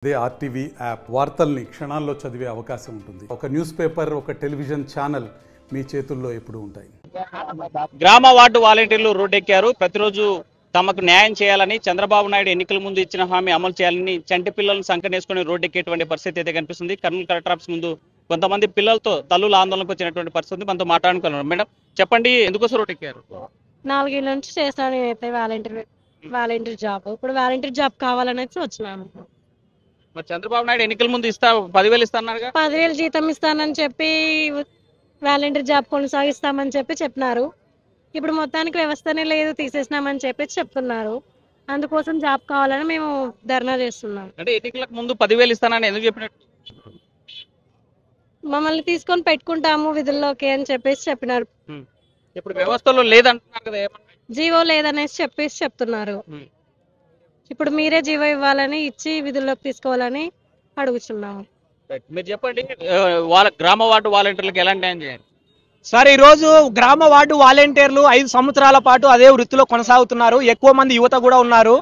అదే RTV app వార్తల్ని క్షణాల్లో చదివే అవకాశం ఉంటుంది. ఒక న్యూస్ పేపర్, ఒక టెలివిజన్ ఛానల్ మీ చేతుల్లో ఎప్పుడూ ఉంటాయి. గ్రామ వార్డు వాలంటీర్లు రోడ్డెక్కారు. ప్రతిరోజు తమకు న్యాయం చేయాలని, చంద్రబాబు నాయుడు ఎన్నికల ముందు ఇచ్చిన హామీ అమలు చేయాలని చంటి పిల్లలను సంకనేసుకుని రోడ్డెక్కేటువంటి పరిస్థితి అయితే కనిపిస్తుంది. కర్నూలు కలెక్టర్ ఆఫీస్ ముందు కొంతమంది పిల్లలతో తల్లుల ఆందోళనకు వచ్చినటువంటి పరిస్థితి. మనతో మాట్లాడుకున్నాం. మేడం చెప్పండి, ఎందుకోసం రోడ్డెక్కారు? 4 ఏళ్ళ నుంచి చేస్తాను నేనైతే వాలంటీర్ జాబ్. ఇప్పుడు వాలంటీర్ జాబ్ కావాలనేసి వచ్చినాను. మరి చంద్రబాబు నాయుడు ఎన్నికల ముందు 10,000 ఇస్తాన్నారుగా. 10,000 జీతం ఇస్తానని చెప్పి వాలంటీర్ జాబ్ కొనసాగిస్తామని చెప్పినారు. ఇప్పుడు మొత్తానికి వ్యవస్థనే లేదు, తీసేసినామని చెప్తున్నారు. అందుకోసం జాబ్ కావాలని మేము ధర్నా చేస్తున్నాం. అంటే ఎన్నికలకు ముందు 10,000 ఇస్తానని ఎందుకు చెప్పినట్టు? మమ్మల్ని తీసుకొని పెట్టుకుంటాము విధుల్లోకి అని చెప్పినారు. ఇప్పుడు వ్యవస్థలో లేదంటున్నారు కదా, ఏమన్నా జీవో లేదనేసి చెప్తున్నారు. ఇప్పుడు మీరే జీవో ఇవ్వాలని, ఇచ్చి విధుల్లోకి తీసుకోవాలని అడుగుతున్నాము. మీరు చెప్పండి, గ్రామ వార్డు వాలంటీర్లకు ఎలాంటి న్యాయం చేయాలి? సార్, ఈ రోజు గ్రామ వార్డు వాలంటీర్లు 5 సంవత్సరాల పాటు అదే వృత్తిలో కొనసాగుతున్నారు. ఎక్కువ మంది యువత కూడా ఉన్నారు.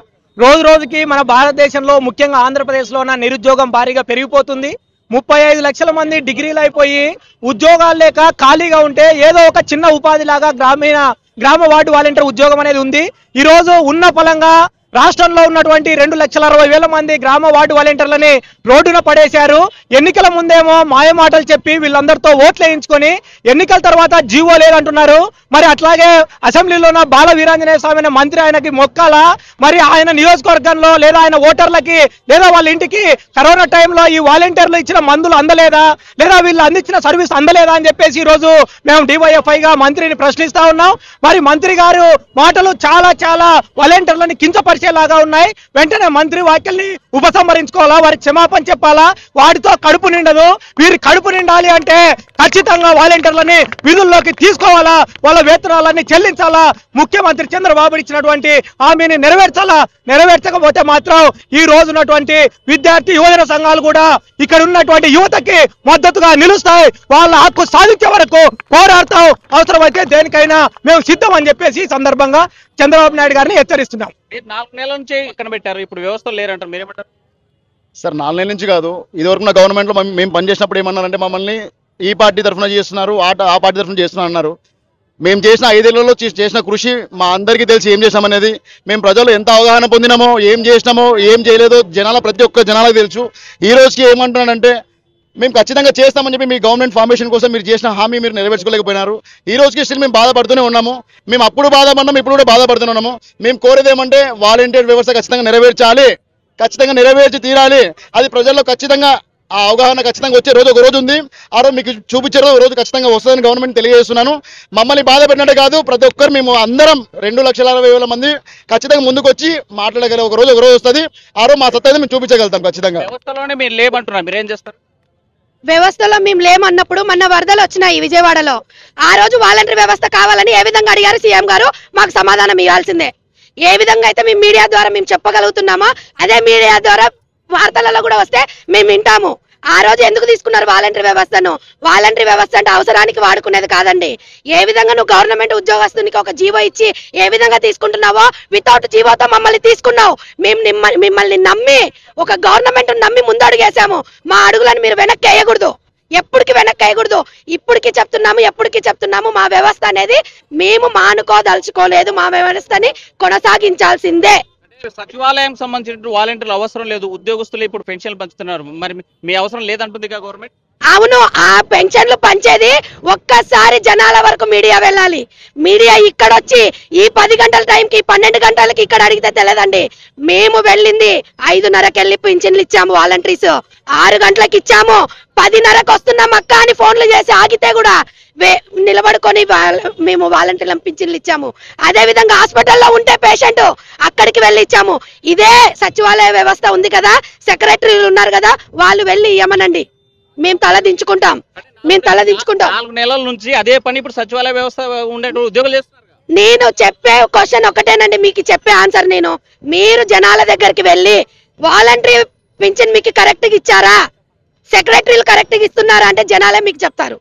రోజు రోజుకి మన భారతదేశంలో, ముఖ్యంగా ఆంధ్రప్రదేశ్లో నిరుద్యోగం భారీగా పెరిగిపోతుంది. 35 లక్షల మంది డిగ్రీలు అయిపోయి ఉద్యోగాలు లేక ఖాళీగా ఉంటే ఏదో ఒక చిన్న ఉపాధి లాగా గ్రామ వార్డు వాలంటీర్ ఉద్యోగం అనేది ఉంది. ఈ రోజు ఉన్న ఫలంగా రాష్ట్రంలో ఉన్నటువంటి 2,60,000 మంది గ్రామ వార్డు వాలంటీర్లని రోడ్డున పడేశారు. ఎన్నికల ముందేమో మాయమాటలు చెప్పి వీళ్ళందరితో ఓట్లు వేయించుకొని ఎన్నికల తర్వాత జీవో లేదంటున్నారు. మరి అట్లాగే అసెంబ్లీలోన బాల వీరాంజనేయ స్వామి అనే మంత్రి ఆయనకి మొక్కాలా? మరి ఆయన నియోజకవర్గంలో లేదా ఆయన ఓటర్లకి లేదా వాళ్ళ ఇంటికి కరోనా టైంలో ఈ వాలంటీర్లు ఇచ్చిన మందులు అందలేదా, లేదా వీళ్ళు అందించిన సర్వీస్ అందలేదా అని చెప్పేసి ఈ రోజు మేము డివైఎఫ్ఐగా మంత్రిని ప్రశ్నిస్తా ఉన్నాం. మరి మంత్రి గారు మాటలు చాలా వాలంటీర్లని కించపరిచేలాగా ఉన్నాయి. వెంటనే మంత్రి వ్యాఖ్యల్ని ఉపసంహరించుకోవాలా, వారికి క్షమాపణ చెప్పాలా? వాటితో కడుపు నిండదు. వీరి కడుపు నిండాలి అంటే ఖచ్చితంగా వాలంటీర్లని విధుల్లోకి తీసుకోవాలా, వాళ్ళ వేతనాలన్నీ చెల్లించాలా, ముఖ్యమంత్రి చంద్రబాబు ఇచ్చినటువంటి హామీని నెరవేర్చకపోతే మాత్రం ఈ రోజు ఉన్నటువంటి విద్యార్థి యువజన సంఘాలు కూడా ఇక్కడ ఉన్నటువంటి యువతకి మద్దతుగా నిలుస్తాయి. వాళ్ళ హక్కు సాధించే వరకు పోరాడతాం. అవసరమైతే దేనికైనా మేము సిద్ధం అని చెప్పేసి ఈ సందర్భంగా చంద్రబాబు నాయుడు గారిని హెచ్చరిస్తున్నాం. 4 నెలల నుంచి ఇక్కడ పెట్టారు, ఇప్పుడు వ్యవస్థలు లేరంటారు, మీరేమంటారు? సార్, 4 నెలల నుంచి కాదు, ఇదివరకు ఉన్న గవర్నమెంట్లో మేము పనిచేసినప్పుడు ఏమన్నారంటే మమ్మల్ని ఈ పార్టీ తరఫున చేస్తున్నారు, ఆ పార్టీ తరఫున చేస్తున్నారు అన్నారు. మేము చేసిన 5 ఏళ్లలో చేసిన కృషి మా అందరికీ తెలిసి ఏం చేసామనేది, మేము ప్రజలు ఎంత అవగాహన పొందినామో, ఏం చేసినామో, ఏం చేయలేదో ప్రతి ఒక్క జనాలకు తెలుసు. ఈ రోజుకి ఏమంటున్నానంటే మేము ఖచ్చితంగా చేస్తామని చెప్పి మీ గవర్నమెంట్ ఫార్మేషన్ కోసం మీరు చేసిన హామీ మీరు నెరవేర్చుకోలేకపోయినారు. ఈ రోజుకి స్టిల్ మేము బాధపడుతూనే ఉన్నాము. మేము అప్పుడు బాధపడినాము, ఇప్పుడు కూడా బాధపడుతూనే ఉన్నాము. మేము కోరేది ఏమంటే వాలంటీర్ వ్యవస్థ ఖచ్చితంగా నెరవేర్చాలి, ఖచ్చితంగా నెరవేర్చి తీరాలి. అది ప్రజల్లో ఖచ్చితంగా ఆ అవగాహన ఖచ్చితంగా వచ్చే రోజు ఒక రోజు ఉంది. ఆ రోజు మీకు చూపించే రోజు ఖచ్చితంగా వస్తుందని గవర్నమెంట్ తెలియజేస్తున్నాను. మమ్మల్ని బాధ పెట్టినట్టే కాదు, ప్రతి ఒక్కరు మేము అందరం 2,60,000 మంది ఖచ్చితంగా ముందుకు వచ్చి మాట్లాడగల ఒక రోజు వస్తుంది. ఆ రోజు మా సత్తా మేము చూపించగలుగుతాం. ఖచ్చితంగా వ్యవస్థలోనే మీరు లేమంటున్నారు, మీరేం చేస్తారు? వ్యవస్థలో మేము లేమన్నప్పుడు మొన్న వరదలు వచ్చినాయి విజయవాడలో. ఆ రోజు వాలంటీర్ వ్యవస్థ కావాలని ఏ విధంగా అడిగారు సీఎం గారు? మాకు సమాధానం ఇవ్వాల్సిందే. ఏ విధంగా అయితే మేము మీడియా ద్వారా మేము చెప్పగలుగుతున్నామో అదే మీడియా ద్వారా వార్తలలో కూడా వస్తే మేము వింటాము. ఆ రోజు ఎందుకు తీసుకున్నారు వాలంటీర్ వ్యవస్థను? వాలంటీర్ వ్యవస్థ అంటే అవసరానికి వాడుకునేది కాదండి. ఏ విధంగా నువ్వు గవర్నమెంట్ ఉద్యోగస్తునికి ఒక జీవో ఇచ్చి ఏ విధంగా తీసుకుంటున్నావో వితౌట్ జీవోతో మమ్మల్ని తీసుకున్నావు. మేము మిమ్మల్ని నమ్మి, ఒక గవర్నమెంట్ నమ్మి ముందు అడుగేసాము. మా అడుగులను మీరు వెనక్కి వేయకూడదు, ఎప్పటికి వెనక్కి వేయకూడదు. ఎప్పటికీ చెప్తున్నాము, మా వ్యవస్థ అనేది మేము మానుకోదలుచుకోలేదు. మా వ్యవస్థని కొనసాగించాల్సిందే. సచివాలయం సంబంధించిన వాలంటీర్లు అవసరం లేదు, ఉద్యోగస్తులు ఇప్పుడు పెన్షన్లు పంచుతున్నారు, మరి మీ అవసరం లేదంటుంది గవర్నమెంట్. అవును, ఆ పెన్షన్లు పంచేది ఒక్కసారి జనాల వరకు మీడియా వెళ్ళాలి. మీడియా ఇక్కడ వచ్చి ఈ 10 గంటల టైంకి 12 గంటలకి ఇక్కడ అడిగితే తెలియదండి. మేము వెళ్ళింది 5:30కి వెళ్ళి పింఛన్లు ఇచ్చాము. వాలంటీర్స్ 6 గంటలకు ఇచ్చాము. 10:30కి వస్తున్నాం అక్క అని ఫోన్లు చేసి ఆగితే కూడా నిలబడుకొని మేము వాలంటీర్లం పింఛన్లు ఇచ్చాము. అదే విధంగా హాస్పిటల్లో ఉంటే పేషెంట్ అక్కడికి వెళ్ళి ఇచ్చాము. ఇదే సచివాలయ వ్యవస్థ ఉంది కదా, సెక్రటరీలు ఉన్నారు కదా, వాళ్ళు వెళ్ళి ఇవ్వమనండి, మేము తలదించుకుంటాం. 4 నెలల నుంచి అదే పని ఇప్పుడు సచివాలయ వ్యవస్థ ఉండే ఉద్యోగులు చేస్తున్నారు. నేను చెప్పే క్వశ్చన్ ఒకటేనండి, మీకు చెప్పే ఆన్సర్ మీరు జనాల దగ్గరికి వెళ్ళి వాలంటీర్ పింఛన్ మీకు కరెక్ట్ గా ఇచ్చారా, సెక్రటరీలు కరెక్ట్ గా ఇస్తున్నారా అంటే జనాలే మీకు చెప్తారు.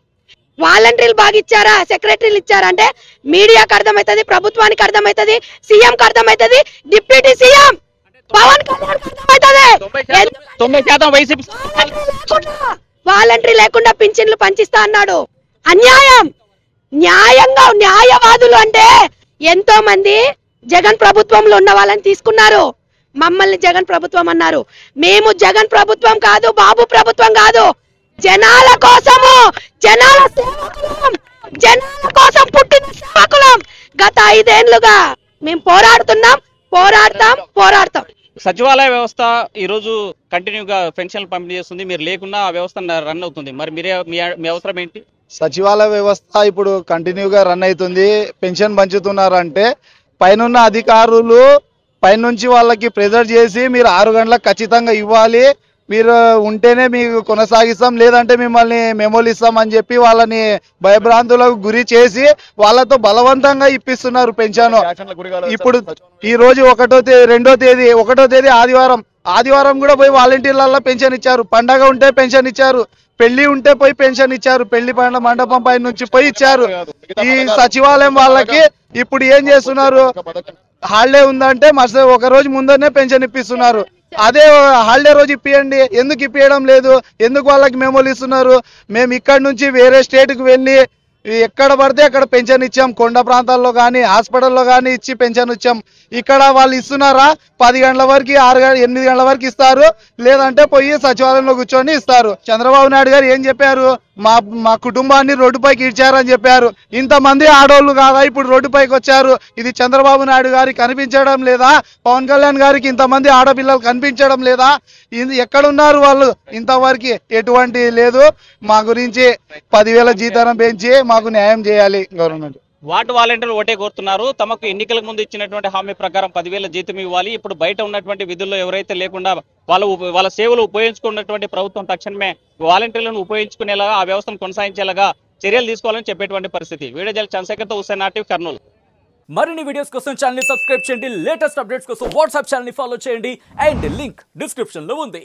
వాలంటీర్లు బాగా ఇచ్చారా, సెక్రటరీలు ఇచ్చారా అంటే మీడియాకి అర్థమవుతుంది, ప్రభుత్వానికి అర్థమవుతుంది, సీఎంకి అర్థమవుతుంది, డిప్యూటీ సీఎం పవన్ కళ్యాణ్ అర్థమవుతుంది. 90% వైసీపీ వాలంటరీ లేకుండా పింఛన్లు పంచిస్తా అన్నాడు. అన్యాయం. న్యాయంగా న్యాయవాదులు అంటే ఎంతో మంది జగన్ ప్రభుత్వంలో ఉన్న వాళ్ళని తీసుకున్నారు. మమ్మల్ని జగన్ ప్రభుత్వం అన్నారు. మేము జగన్ ప్రభుత్వం కాదు, బాబు ప్రభుత్వం కాదు. జనాల కోసము, జనాల సేవకులం, జనాల కోసం పుట్టిన సేవకులం. గత 5 ఏళ్లుగా మేము పోరాడుతున్నాం, పోరాడతాం. సచివాలయ వ్యవస్థ ఈ రోజు కంటిన్యూగా పెన్షన్లు పంపిణీ చేస్తుంది. మీరు లేకున్నా ఆ వ్యవస్థ రన్ అవుతుంది. మరి మీ అవసరం ఏంటి? సచివాలయ వ్యవస్థ ఇప్పుడు కంటిన్యూగా రన్ అవుతుంది. పెన్షన్ పంచుతున్నారంటే పైనున్న అధికారులు పైనుంచి వాళ్ళకి ప్రెజర్ చేసి మీరు 6 గంటలకు ఖచ్చితంగా ఇవ్వాలి, మీరు ఉంటేనే మీకు కొనసాగిస్తాం, లేదంటే మిమ్మల్ని మెమోలు ఇస్తాం అని చెప్పి వాళ్ళని భయభ్రాంతులకు గురి చేసి వాళ్ళతో బలవంతంగా ఇప్పిస్తున్నారు పెన్షన్. ఇప్పుడు ఈ రోజు 2వ తేదీ ఆదివారం కూడా పోయి వాలంటీర్లలో పెన్షన్ ఇచ్చారు. పండగ ఉంటే పెన్షన్ ఇచ్చారు, పెళ్లి ఉంటే పోయి పెన్షన్ ఇచ్చారు, పెళ్లి మండపం పై నుంచి పోయి ఇచ్చారు. ఈ సచివాలయం వాళ్ళకి ఇప్పుడు ఏం చేస్తున్నారు, హాలిడే ఉందంటే ఒక రోజు ముందరనే పెన్షన్ ఇప్పిస్తున్నారు. అదే హాలిడే రోజు ఇప్పియండి, ఎందుకు ఇప్పియడం లేదు? ఎందుకు వాళ్ళకి మెమోలు ఇస్తున్నారు? మేము ఇక్కడ నుంచి వేరే స్టేట్కి వెళ్ళి ఎక్కడ పడితే అక్కడ పెన్షన్ ఇచ్చాం, కొండ ప్రాంతాల్లో కానీ హాస్పిటల్లో కానీ ఇచ్చి పెన్షన్ ఇచ్చాం. ఇక్కడ వాళ్ళు ఇస్తున్నారా? 10 గంటల వరకు 8 గంటల వరకు ఇస్తారు, లేదంటే పోయి సచివాలయంలో కూర్చొని ఇస్తారు. చంద్రబాబు నాయుడు గారు ఏం చెప్పారు? మా కుటుంబాన్ని రోడ్డుపైకి ఇచ్చారని చెప్పారు. ఇంతమంది ఆడోళ్ళు కాదా ఇప్పుడు రోడ్డుపైకి వచ్చారు? ఇది చంద్రబాబు నాయుడు గారికి కనిపించడం లేదా? పవన్ కళ్యాణ్ గారికి ఇంతమంది ఆడపిల్లలు కనిపించడం లేదా? ఎక్కడున్నారు వాళ్ళు? ఇంతవరకు ఎటువంటి లేదు. మా గురించి 10,000 జీతం పెంచి మాకు న్యాయం చేయాలి గవర్నమెంట్. వార్డు వాలంటీర్లు ఓటే కోరుతున్నారు. తమకు ఎన్నికలకు ముందు ఇచ్చినటువంటి హామీ ప్రకారం 10,000 జీతం ఇవ్వాలి. ఇప్పుడు బయట ఉన్నటువంటి విధుల్లో ఎవరైతే లేకుండా వాళ్ళ సేవలు ఉపయోగించుకున్నటువంటి ప్రభుత్వం తక్షణమే వాలంటీర్లను ఉపయోగించుకునేలాగా ఆ వ్యవస్థను కొనసాగించేలాగా చర్యలు తీసుకోవాలని చెప్పేటువంటి పరిస్థితి. వీడియో జర్నలిస్ట్ చంద్రశేఖర్తో హుస్సేన్, ఆర్టీవీ, కర్నూలు. మరిన్ని వీడియోస్ కోసం ఛానల్ ని సబ్స్క్రైబ్ చేయండి. లేటెస్ట్ అప్డేట్స్ కోసం వాట్సాప్ ఛానల్ ని ఫాలో చేయండి. అండ్ లింక్ డిస్క్రిప్షన్ లో ఉంది.